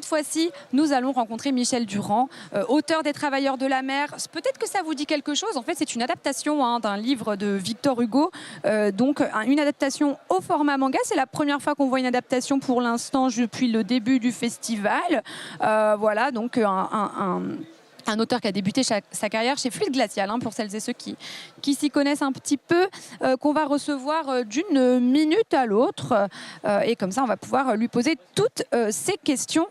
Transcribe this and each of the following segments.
cette fois-ci, nous allons rencontrer Michel Durand, auteur des Travailleurs de la mer. Peut-être que ça vous dit quelque chose. En fait, c'est une adaptation d'un livre de Victor Hugo. Donc, une adaptation au format manga. C'est la première fois qu'on voit une adaptation pour l'instant depuis le début du festival. Voilà, donc un auteur qui a débuté sa carrière chez Fluide Glacial, pour celles et ceux qui s'y connaissent un petit peu, qu'on va recevoir d'une minute à l'autre. Et comme ça, on va pouvoir lui poser toutes ces questions.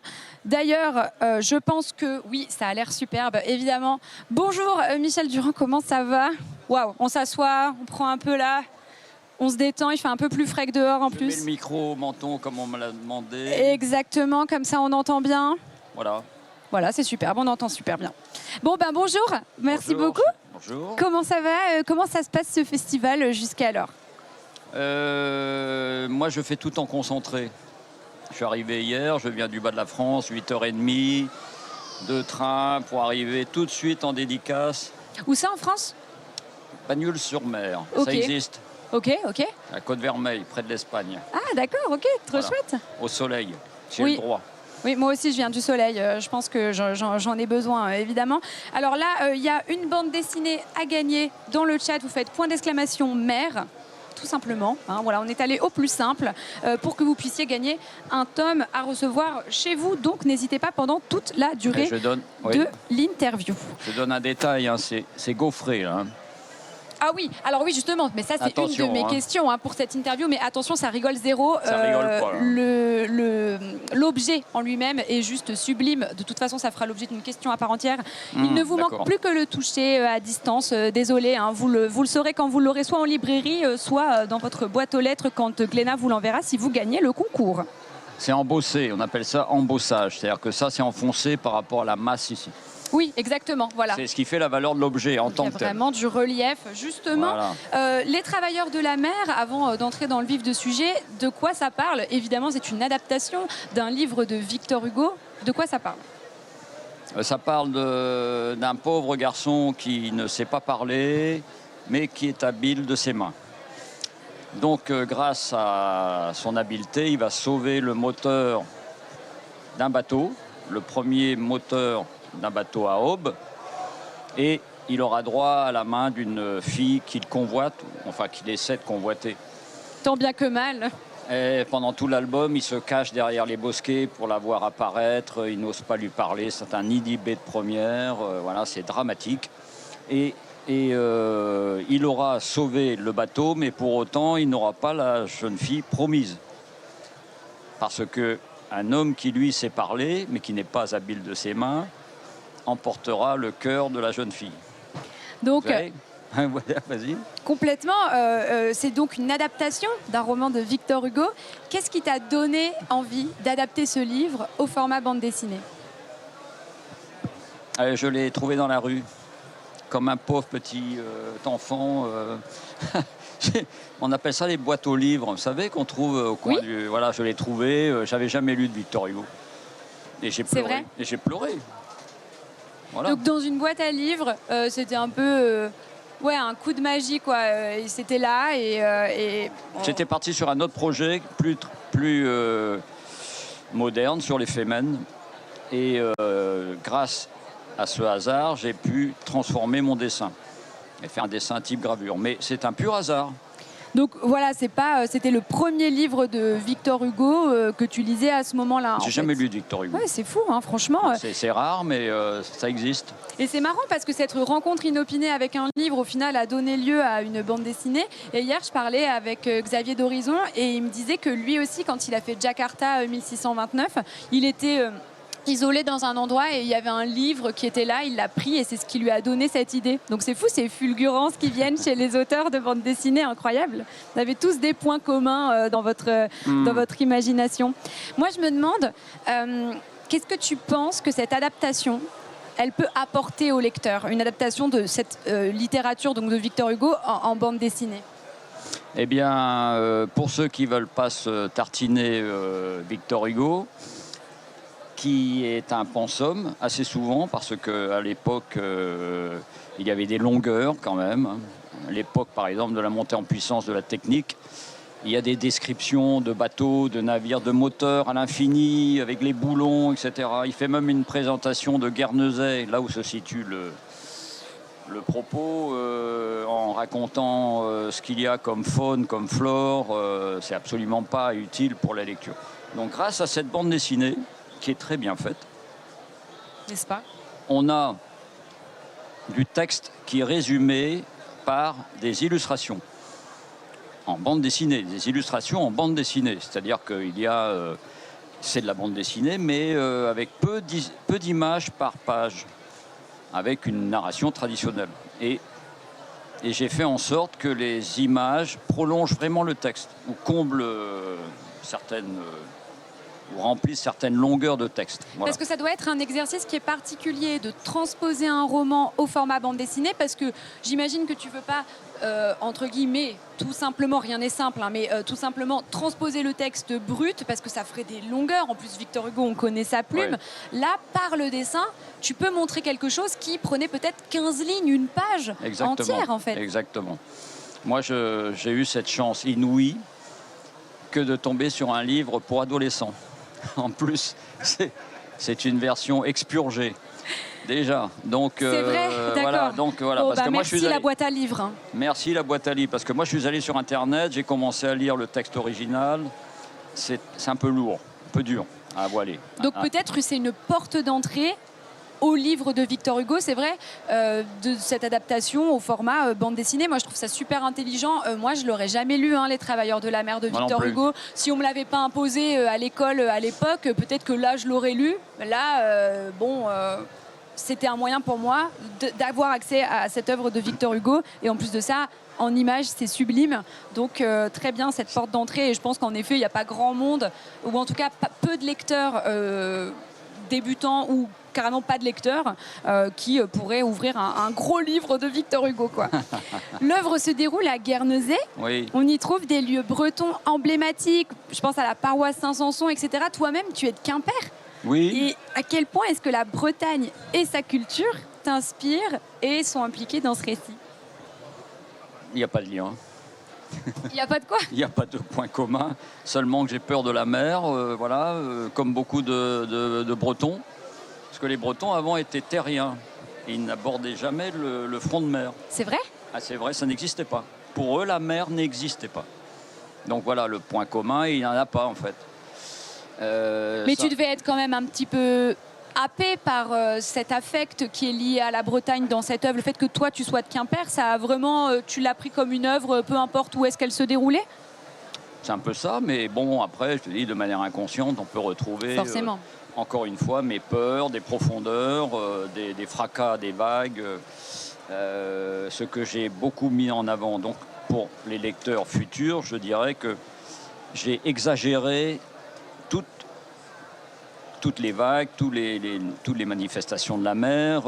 D'ailleurs, je pense que, oui, ça a l'air superbe, évidemment. Bonjour Michel Durand, comment ça va? Waouh, on s'assoit, on prend un peu là, on se détend, il fait un peu plus frais que dehors en plus. Je mets le micro au menton comme on me l'a demandé. Exactement, comme ça on entend bien. Voilà. Voilà, c'est superbe, on entend super bien. Bon, ben bonjour, merci Bonjour. beaucoup. Bonjour. Comment ça va? Comment ça se passe ce festival jusqu'alors? Moi, je fais tout en concentré. Je suis arrivé hier, je viens du bas de la France, 8h30 de train pour arriver tout de suite en dédicace. Où ça en France? Bagnols-sur-Mer, Ok. ça existe. Ok, ok. À Côte-Vermeille, près de l'Espagne. Ah d'accord, ok, trop Voilà. chouette. Au soleil, j'ai Oui. le droit. Oui, moi aussi, je viens du soleil. Je pense que j'en ai besoin, évidemment. Alors là, il y a une bande dessinée à gagner dans le chat. Vous faites point d'exclamation mer, tout simplement. Voilà, on est allé au plus simple pour que vous puissiez gagner un tome à recevoir chez vous. Donc, n'hésitez pas pendant toute la durée de l'interview. Je donne un détail, c'est gaufré, là. Ah oui, alors oui, justement, mais ça c'est une de mes questions pour cette interview, mais attention, ça rigole zéro. Ça rigole pas, l'objet en lui-même est juste sublime. De toute façon, ça fera l'objet d'une question à part entière. Il ne vous manque plus que le toucher à distance. Désolé, vous le saurez quand vous l'aurez soit en librairie, soit dans votre boîte aux lettres quand Glénat vous l'enverra si vous gagnez le concours. C'est embossé, on appelle ça embossage. C'est-à-dire que ça, c'est enfoncé par rapport à la masse ici. Oui, exactement, voilà. C'est ce qui fait la valeur de l'objet en tant que tel. Il y a vraiment du relief, justement. Voilà. Les Travailleurs de la mer, avant d'entrer dans le vif du sujet, de quoi ça parle? Évidemment, c'est une adaptation d'un livre de Victor Hugo. De quoi ça parle? Ça parle d'un pauvre garçon qui ne sait pas parler, mais qui est habile de ses mains. Donc, grâce à son habileté, il va sauver le moteur d'un bateau, le premier moteur d'un bateau à aube, et il aura droit à la main d'une fille qu'il convoite, enfin qu'il essaie de convoiter. Tant bien que mal. Et pendant tout l'album, il se cache derrière les bosquets pour la voir apparaître, il n'ose pas lui parler, c'est un inhibé de première, voilà, c'est dramatique. Et il aura sauvé le bateau, mais pour autant, il n'aura pas la jeune fille promise. Parce qu'un homme qui, lui, sait parler, mais qui n'est pas habile de ses mains, emportera le cœur de la jeune fille. Donc, vas-y. Complètement. C'est donc une adaptation d'un roman de Victor Hugo. Qu'est-ce qui t'a donné envie d'adapter ce livre au format bande dessinée? Je l'ai trouvé dans la rue, comme un pauvre petit enfant. On appelle ça les boîtes aux livres, vous savez, qu'on trouve au coin du... Voilà, je l'ai trouvé. J'avais jamais lu de Victor Hugo. Et j'ai pleuré. Vrai. Et j'ai pleuré. Voilà. Donc dans une boîte à livres, c'était un peu un coup de magie, quoi. C'était là et J'étais parti sur un autre projet plus moderne sur les Femen. Et grâce à ce hasard, j'ai pu transformer mon dessin et faire un dessin type gravure. Mais c'est un pur hasard. Donc voilà, c'était le premier livre de Victor Hugo que tu lisais à ce moment-là. J'ai jamais lu de Victor Hugo. Ouais, c'est fou, franchement. C'est rare, mais ça existe. Et c'est marrant parce que cette rencontre inopinée avec un livre, au final, a donné lieu à une bande dessinée. Et hier, je parlais avec Xavier d'Horizon et il me disait que lui aussi, quand il a fait Jakarta 1629, il était... isolé dans un endroit et il y avait un livre qui était là, il l'a pris et c'est ce qui lui a donné cette idée. Donc c'est fou, ces fulgurances qui viennent chez les auteurs de bande dessinée, incroyable. Vous avez tous des points communs dans votre imagination. Moi je me demande, qu'est-ce que tu penses que cette adaptation, elle peut apporter au lecteur, une adaptation de cette littérature donc de Victor Hugo en bande dessinée? Eh bien, pour ceux qui ne veulent pas se tartiner Victor Hugo, qui est un pensum assez souvent parce qu'à l'époque, il y avait des longueurs quand même. À l'époque, par exemple, de la montée en puissance de la technique, Il y a des descriptions de bateaux, de navires, de moteurs à l'infini, avec les boulons, etc. Il fait même une présentation de Guernesey, là où se situe le propos, en racontant ce qu'il y a comme faune, comme flore. C'est absolument pas utile pour la lecture. Donc grâce à cette bande dessinée, qui est très bien faite, N'est-ce pas? on a du texte qui est résumé par des illustrations en bande dessinée, des illustrations en bande dessinée. C'est-à-dire qu'il y a, c'est de la bande dessinée, mais avec peu d'images par page, avec une narration traditionnelle. Et j'ai fait en sorte que les images prolongent vraiment le texte, ou comblent certaines... ou remplissent certaines longueurs de texte. Voilà. Parce que ça doit être un exercice qui est particulier de transposer un roman au format bande dessinée, parce que j'imagine que tu ne veux pas, entre guillemets, tout simplement, rien n'est simple, hein, mais tout simplement transposer le texte brut, parce que ça ferait des longueurs. En plus, Victor Hugo, on connaît sa plume. Ouais. Là, par le dessin, tu peux montrer quelque chose qui prenait peut-être 15 lignes, une page entière, en fait. Exactement. Moi, j'ai eu cette chance inouïe que de tomber sur un livre pour adolescents. En plus, c'est une version expurgée, déjà. Donc, c'est vrai, d'accord. Voilà, donc, voilà, oh, parce que moi, merci la boîte à livres. Hein. Merci la boîte à livres, parce que moi, je suis allé sur Internet, j'ai commencé à lire le texte original. C'est un peu lourd, un peu dur à voiler. Donc peut-être que c'est une porte d'entrée au livre de Victor Hugo, c'est vrai, de cette adaptation au format bande dessinée. Moi, je trouve ça super intelligent. Moi, je l'aurais jamais lu, hein, Les Travailleurs de la mer de Victor Hugo. Si on me l'avait pas imposé à l'école à l'époque, peut-être que là, je l'aurais lu. Là, c'était un moyen pour moi d'avoir accès à cette œuvre de Victor Hugo. Et en plus de ça, en images, c'est sublime. Donc, très bien, cette porte d'entrée. Et je pense qu'en effet, il n'y a pas grand monde, ou en tout cas, peu de lecteurs débutants ou carrément pas de lecteurs qui pourraient ouvrir un gros livre de Victor Hugo, quoi. L'œuvre se déroule à Guernesey. Oui. On y trouve des lieux bretons emblématiques. Je pense à la paroisse Saint-Sanson, etc. Toi-même, tu es de Quimper. Oui. Et à quel point est-ce que la Bretagne et sa culture t'inspirent et sont impliquées dans ce récit? Il n'y a pas de lien. Il n'y a pas de quoi? Il n'y a pas de point commun. Seulement que j'ai peur de la mer, voilà, comme beaucoup de Bretons. Parce que les Bretons avant étaient terriens. Et ils n'abordaient jamais le front de mer. C'est vrai? Ah, c'est vrai, ça n'existait pas. Pour eux, la mer n'existait pas. Donc voilà, le point commun, il n'y en a pas en fait. Mais tu devais être quand même un petit peu happé par cet affect qui est lié à la Bretagne dans cette œuvre. Le fait que toi, tu sois de Quimper, ça a vraiment, tu l'as pris comme une œuvre, peu importe où est-ce qu'elle se déroulait? C'est un peu ça, mais bon, après, je te dis, de manière inconsciente, on peut retrouver... Forcément. Encore une fois, mes peurs, des profondeurs, des fracas, des vagues, ce que j'ai beaucoup mis en avant. Donc, pour les lecteurs futurs, je dirais que j'ai exagéré toutes les vagues, toutes les manifestations de la mer,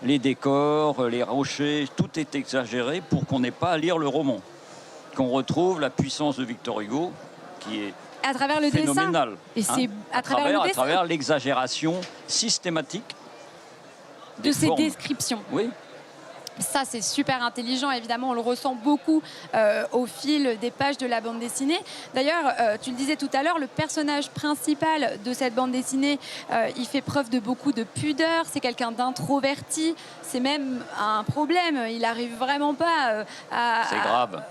les décors, les rochers, tout est exagéré pour qu'on n'ait pas à lire le roman. Qu'on retrouve la puissance de Victor Hugo, qui est à travers le phénoménal. Dessin. Et c'est à travers l'exagération systématique de ces formes. Descriptions. Oui. Ça, c'est super intelligent. Évidemment, on le ressent beaucoup au fil des pages de la bande dessinée. D'ailleurs, tu le disais tout à l'heure, le personnage principal de cette bande dessinée, il fait preuve de beaucoup de pudeur. C'est quelqu'un d'introverti. C'est même un problème. Il n'arrive vraiment pas à... C'est grave.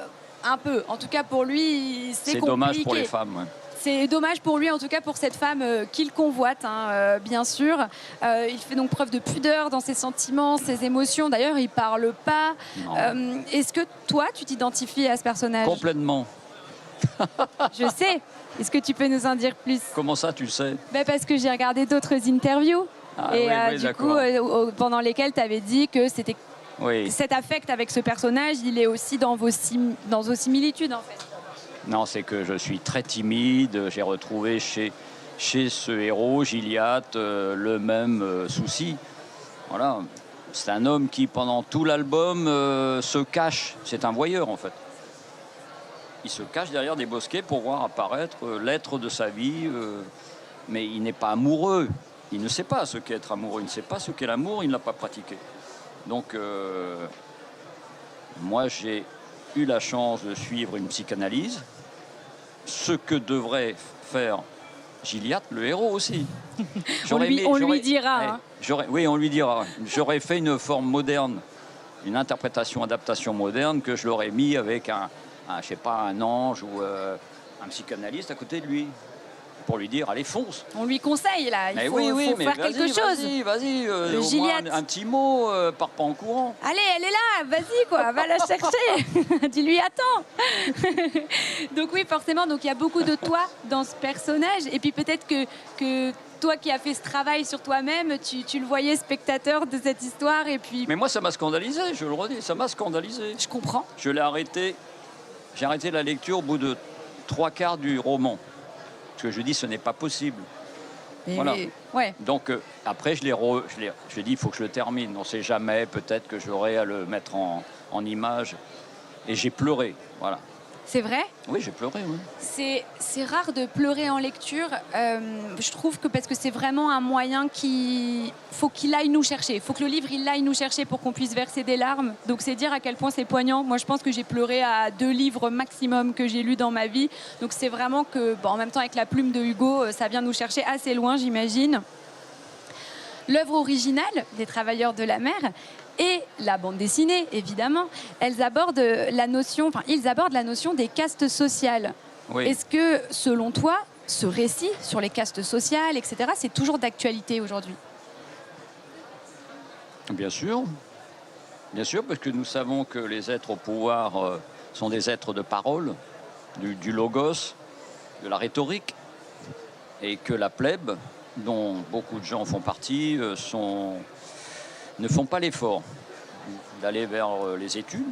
Un peu. En tout cas, pour lui, c'est compliqué. Dommage pour les femmes. Ouais. C'est dommage pour lui, en tout cas pour cette femme qu'il convoite, hein, bien sûr. Il fait donc preuve de pudeur dans ses sentiments, ses émotions. D'ailleurs, il ne parle pas. Est-ce que toi, tu t'identifies à ce personnage? Complètement. Je sais. Est-ce que tu peux nous en dire plus? Comment ça, tu sais? Parce que j'ai regardé d'autres interviews. Et oui, du coup, pendant lesquelles tu avais dit que c'était... Oui. Cet affect avec ce personnage, il est aussi dans vos similitudes, en fait. Non, c'est que je suis très timide. J'ai retrouvé chez ce héros, Gilliatt, le même souci. Voilà. C'est un homme qui, pendant tout l'album, se cache. C'est un voyeur, en fait. Il se cache derrière des bosquets pour voir apparaître l'être de sa vie. Mais il n'est pas amoureux. Il ne sait pas ce qu'est être amoureux. Il ne sait pas ce qu'est l'amour. Il ne l'a pas pratiqué. Donc, moi, j'ai eu la chance de suivre une psychanalyse ce que devrait faire Gilliatt, le héros aussi. On lui dira. Hein. Oui, on lui dira. J'aurais fait une forme moderne, une interprétation, adaptation moderne que je l'aurais mis avec je sais pas, un ange ou un psychanalyste à côté de lui. Pour lui dire, allez, fonce. On lui conseille, là. Il faut faire quelque chose. Vas-y, au moins un petit mot, pars pas en courant. Allez, elle est là, vas-y, quoi, va la chercher. Dis-lui, attends. Donc oui, forcément, donc il y a beaucoup de toi dans ce personnage. Et puis peut-être que toi qui as fait ce travail sur toi-même, tu le voyais spectateur de cette histoire. Et puis... Mais moi, ça m'a scandalisé, je le redis, ça m'a scandalisé. Je comprends. Je l'ai arrêté. J'ai arrêté la lecture au bout de 3/4 du roman. Parce que je dis, ce n'est pas possible. Voilà. Ouais. Donc, après, je dit, il faut que je le termine. On ne sait jamais, peut-être que j'aurai à le mettre en image. Et j'ai pleuré, voilà. C'est vrai ? Oui, j'ai pleuré, oui. C'est rare de pleurer en lecture. Je trouve que parce que c'est vraiment un moyen faut qu'il aille nous chercher. Il faut que le livre, il aille nous chercher pour qu'on puisse verser des larmes. Donc c'est dire à quel point c'est poignant. Moi, je pense que j'ai pleuré à 2 livres maximum que j'ai lus dans ma vie. Donc c'est vraiment que, en même temps, avec la plume de Hugo, ça vient nous chercher assez loin, j'imagine. L'œuvre originale des Travailleurs de la mer et la bande dessinée, évidemment, ils abordent la notion des castes sociales. Oui. Est-ce que, selon toi, ce récit sur les castes sociales, etc., c'est toujours d'actualité aujourd'hui ? Bien sûr, parce que nous savons que les êtres au pouvoir sont des êtres de parole, du logos, de la rhétorique, et que la plèbe, dont beaucoup de gens font partie, ne font pas l'effort d'aller vers les études,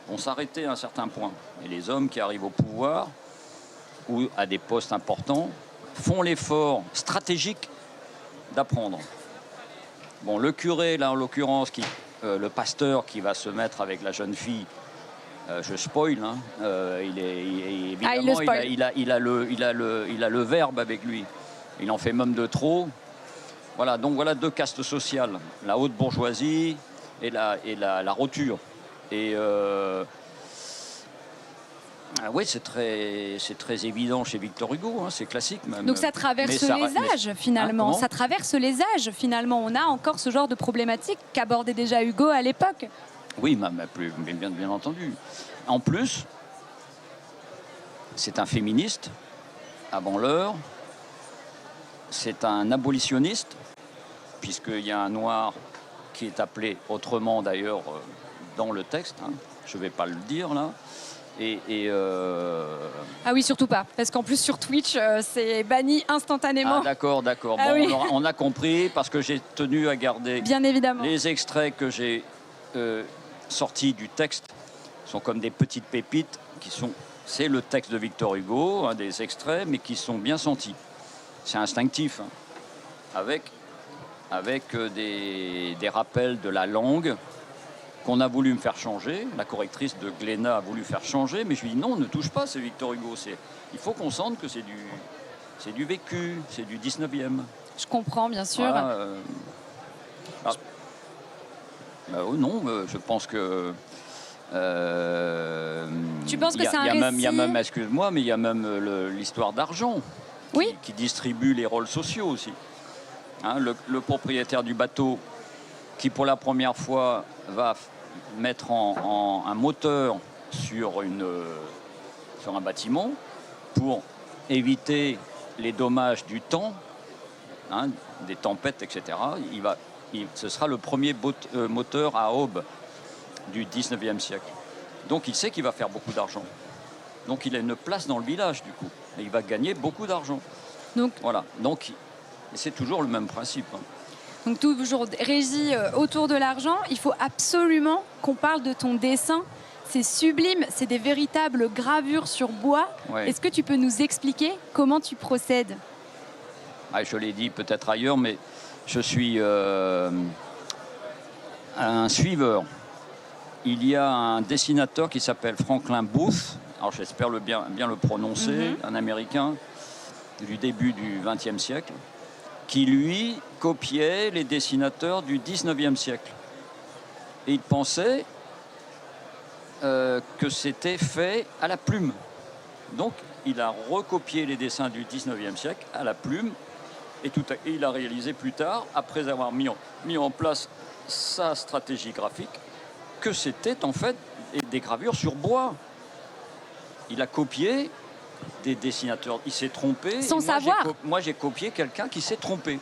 vont s'arrêter à un certain point. Et les hommes qui arrivent au pouvoir ou à des postes importants font l'effort stratégique d'apprendre. Bon, le curé, là, en l'occurrence, le pasteur qui va se mettre avec la jeune fille, je spoil, hein, évidemment, il a le verbe avec lui. Il en fait même de trop. Voilà, donc voilà 2 castes sociales, la haute bourgeoisie et la roture. Et oui, c'est très évident chez Victor Hugo, hein, c'est classique même. Donc ça traverse les âges, finalement. Ça traverse les âges, finalement. On a encore ce genre de problématique qu'abordait déjà Hugo à l'époque. Oui, mais bien entendu. En plus, c'est un féministe, avant l'heure. C'est un abolitionniste, puisqu'il y a un noir qui est appelé autrement d'ailleurs dans le texte. Hein. Je ne vais pas le dire là. Ah oui, surtout pas. Parce qu'en plus sur Twitch, c'est banni instantanément. Ah d'accord. Ah, bon, oui. on a compris, parce que j'ai tenu à garder bien évidemment les extraits que j'ai sortis du texte. Sont comme des petites pépites c'est le texte de Victor Hugo, des extraits, mais qui sont bien sentis. C'est instinctif, hein, avec des rappels de la langue qu'on a voulu me faire changer. La correctrice de Glénat a voulu faire changer, mais je lui ai dit non, ne touche pas, c'est Victor Hugo. Il faut qu'on sente que c'est du vécu, c'est du 19e. Je comprends, bien sûr. Voilà, non, je pense que... tu penses que c'est un récit... Il y a même, excuse-moi, mais il y a même l'histoire d'argent. Oui. Qui distribue les rôles sociaux aussi. Hein, le propriétaire du bateau qui, pour la première fois, va mettre un moteur sur un bâtiment pour éviter les dommages du temps, hein, des tempêtes, etc. Ce sera le premier moteur à aube du 19e siècle. Donc il sait qu'il va faire beaucoup d'argent. Donc il a une place dans le village, du coup. Et il va gagner beaucoup d'argent. Donc, voilà. Donc c'est toujours le même principe. Hein. Donc toujours régie autour de l'argent. Il faut absolument qu'on parle de ton dessin. C'est sublime, c'est des véritables gravures sur bois. Ouais. Est-ce que tu peux nous expliquer comment tu procèdes ? Je l'ai dit peut-être ailleurs, mais je suis un suiveur. Il y a un dessinateur qui s'appelle Franklin Booth, alors j'espère bien le prononcer, un Américain du début du XXe siècle, qui lui copiait les dessinateurs du XIXe siècle. Et il pensait que c'était fait à la plume. Donc, il a recopié les dessins du 19e siècle à la plume et il a réalisé plus tard, après avoir mis en place sa stratégie graphique, que c'était en fait des gravures sur bois. Il a copié des dessinateurs. Il s'est trompé. Sans savoir. Moi, j'ai copié quelqu'un qui s'est trompé.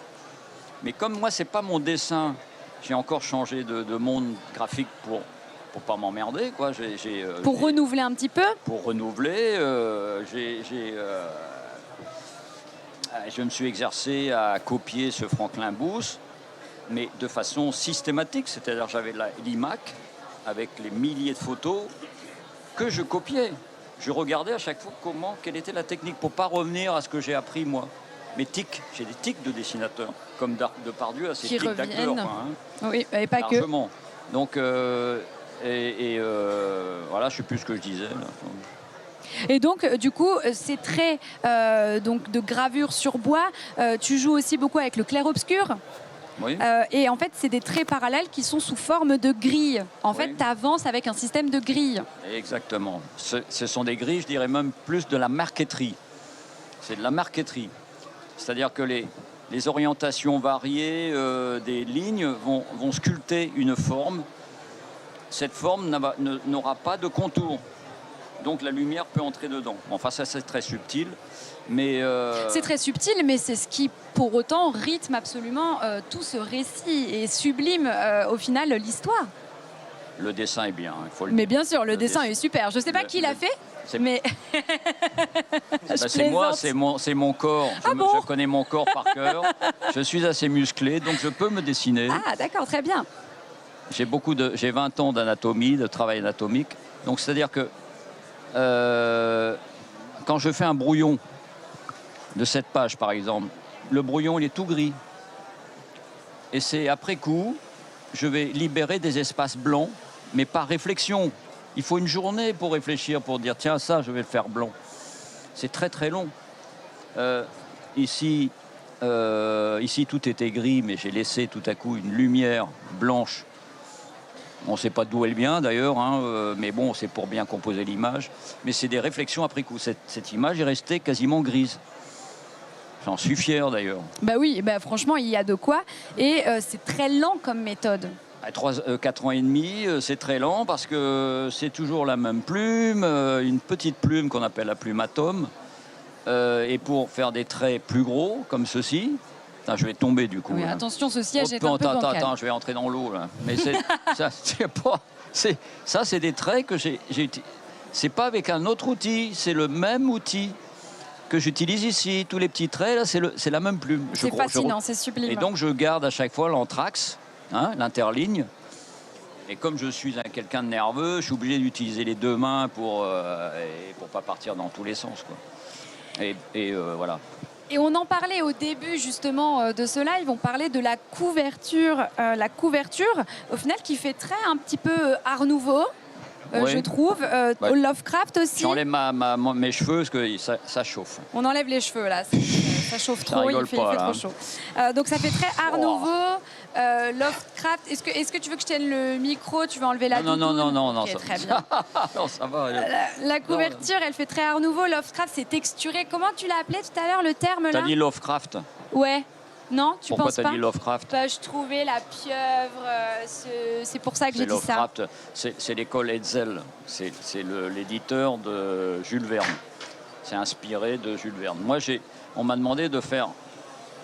Mais comme moi, c'est pas mon dessin, j'ai encore changé de monde graphique pour pas m'emmerder, quoi. Pour renouveler un petit peu. Pour renouveler, je me suis exercé à copier ce Franklin Booth, mais de façon systématique. C'est-à-dire j'avais l'IMAC avec les milliers de photos que je copiais. Je regardais à chaque fois quelle était la technique pour pas revenir à ce que j'ai appris moi. Mes tics, j'ai des tics de dessinateur, comme Depardieu a ses tics d'acteur. Oui, et pas largement. Donc, voilà, je ne sais plus ce que je disais. Là. Et donc, du coup, ces traits donc de gravure sur bois, tu joues aussi beaucoup avec le clair-obscur. Oui. Et en fait, c'est des traits parallèles qui sont sous forme de grilles. En fait, tu avances avec un système de grilles. Exactement. Ce sont des grilles, je dirais même plus de la marqueterie. C'est de la marqueterie. C'est-à-dire que les orientations variées des lignes vont sculpter une forme. Cette forme n'aura pas de contour. Donc la lumière peut entrer dedans. Enfin, ça, c'est très subtil. Mais c'est très subtil, mais c'est ce qui, pour autant, rythme absolument tout ce récit et sublime, au final, l'histoire. Le dessin est bien, il faut le dire. Mais bien sûr, le dessin est super. Je ne sais pas qui l'a fait, mais... c'est moi, c'est mon corps. Je connais mon corps par cœur. Je suis assez musclé, donc je peux me dessiner. Ah, d'accord, très bien. J'ai 20 ans d'anatomie, de travail anatomique. Donc, c'est-à-dire que quand je fais un brouillon de cette page, par exemple, le brouillon, il est tout gris. Et c'est après coup, je vais libérer des espaces blancs, mais par réflexion. Il faut une journée pour réfléchir, pour dire, tiens, ça, je vais le faire blanc. C'est très, très long. Ici, tout était gris, mais j'ai laissé tout à coup une lumière blanche. On ne sait pas d'où elle vient, d'ailleurs, mais bon, c'est pour bien composer l'image. Mais c'est des réflexions après coup. Cette image est restée quasiment grise. J'en suis fier, d'ailleurs. Bah oui, bah franchement, il y a de quoi. Et c'est très lent comme méthode. 4 ans et demi, c'est très lent parce que c'est toujours la même plume, une petite plume qu'on appelle la plume atome. Et pour faire des traits plus gros, comme ceci, attends, je vais tomber du coup. Oui, attention, ce siège est un peu bancal. Attends, je vais entrer dans l'eau là. Mais ça, c'est des traits que j'ai. C'est pas avec un autre outil, c'est le même outil que j'utilise ici. Tous les petits traits là, c'est la même plume. C'est fascinant, c'est sublime. Et donc je garde à chaque fois l'anthrax, l'interligne. Et comme je suis quelqu'un de nerveux, je suis obligé d'utiliser les deux mains pour pas partir dans tous les sens, quoi. Voilà. Et on en parlait au début justement de ce live, on parlait de la couverture, au final qui fait très un petit peu Art Nouveau, je trouve, Lovecraft aussi. J'enlève mes cheveux parce que ça chauffe. On enlève les cheveux là, ça chauffe trop, il fait trop chaud. Donc ça fait très Art Nouveau, Lovecraft. Est-ce que tu veux que je tienne le micro? Tu veux enlever la doudoune? Non. Okay, très bien. Non, ça va. La couverture, elle fait très Art Nouveau. Lovecraft, c'est texturé. Comment tu l'as appelé tout à l'heure, le terme là? T'as dit Lovecraft? Ouais. Non, tu Pourquoi penses pas? Pourquoi t'as dit Lovecraft? Je trouvais la pieuvre, c'est pour ça que j'ai dit ça. C'est l'école Hetzel. C'est l'éditeur de Jules Verne. C'est inspiré de Jules Verne. Moi, on m'a demandé de faire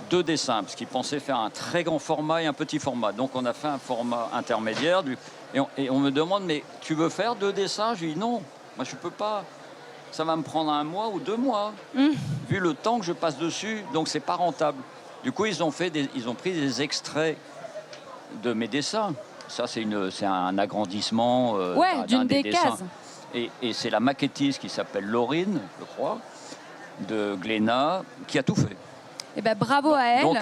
2 dessins, parce qu'ils pensaient faire un très grand format et un petit format. Donc on a fait un format intermédiaire. Et on me demande, mais tu veux faire 2 dessins? Je dis non, moi je peux pas. Ça va me prendre 1 mois ou 2 mois, vu le temps que je passe dessus, donc c'est pas rentable. Du coup, ils ont pris des extraits de mes dessins. Ça, c'est un agrandissement d'une des cases. Et c'est la maquettiste qui s'appelle Laurine, je crois, de Glénat, qui a tout fait. Eh ben, bravo à elle. Donc,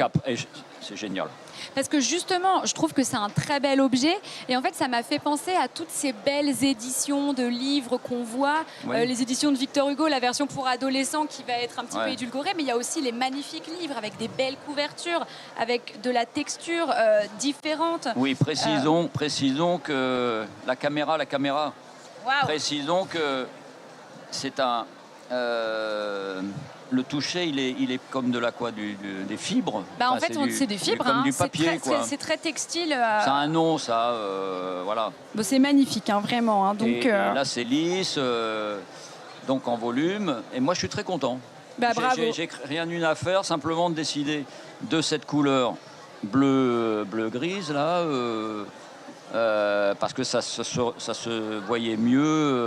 c'est génial. Parce que justement, je trouve que c'est un très bel objet. Et en fait, ça m'a fait penser à toutes ces belles éditions de livres qu'on voit. Les éditions de Victor Hugo, la version pour adolescents qui va être un petit peu édulcorée. Mais il y a aussi les magnifiques livres avec des belles couvertures, avec de la texture différente. Oui, précisons que la caméra. Wow. Précisons que c'est Le toucher, il est comme de la quoi, des fibres. Bah, en Enfin, fait, c'est des fibres. comme Hein. du papier, quoi. C'est très textile. Ça a un nom, ça. Voilà. Bon, c'est magnifique, hein, vraiment. Hein. Donc, et là, c'est lisse, donc en volume. Et moi, je suis très content. Bah, bravo. J'ai rien eu à faire, simplement de décider de cette couleur bleu-grise, là. Parce que ça se voyait mieux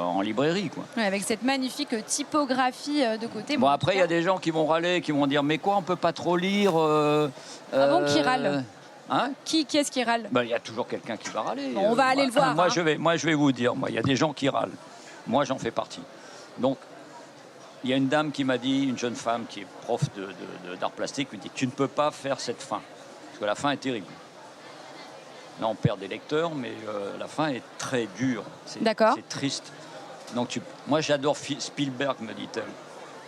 en librairie, quoi. Ouais, avec cette magnifique typographie de côté. Bon, après, il y a des gens qui vont râler, qui vont dire mais quoi, on peut pas trop lire Ah bon, qui râle? Hein? Qui est-ce qui râle? Ben, il y a toujours quelqu'un qui va râler. Bon, on va aller le voir. Moi, hein. moi, je vais vous dire, il y a des gens qui râlent. Moi, j'en fais partie. Donc, il y a une dame qui m'a dit, une jeune femme qui est prof d'art plastique, me dit tu ne peux pas faire cette fin, parce que la fin est terrible. Là, on perd des lecteurs, mais la fin est très dure. D'accord. C'est triste. Donc, moi, j'adore Spielberg, me dit-elle.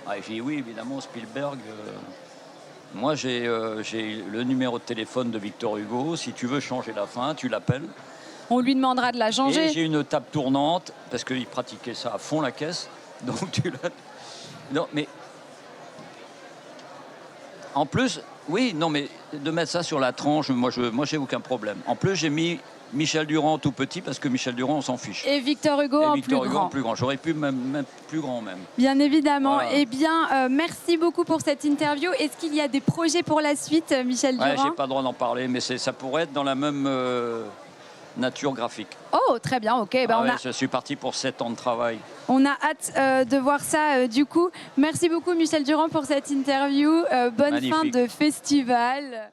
Ah, j'ai dit oui, évidemment, Spielberg. Moi, j'ai le numéro de téléphone de Victor Hugo. Si tu veux changer la fin, tu l'appelles. On lui demandera de la changer. Et j'ai une table tournante, parce qu'il pratiquait ça à fond la caisse. Donc, tu l'as. Non, mais. En plus, oui, non, mais de mettre ça sur la tranche, moi, j'ai aucun problème. En plus, j'ai mis Michel Durand tout petit, parce que Michel Durand, on s'en fiche. Et Victor Hugo Et en Victor plus Hugo grand. en plus grand. J'aurais pu même plus grand, même. Bien évidemment. Voilà. Eh bien, merci beaucoup pour cette interview. Est-ce qu'il y a des projets pour la suite, Michel Ouais, Durand? j'ai pas le droit d'en parler, mais ça pourrait être dans la même nature graphique. Oh, très bien, ok. Ben, Je suis parti pour 7 ans de travail. on a hâte de voir ça du coup. Merci beaucoup, Michel Durand, pour cette interview. Bonne Magnifique. fin de festival.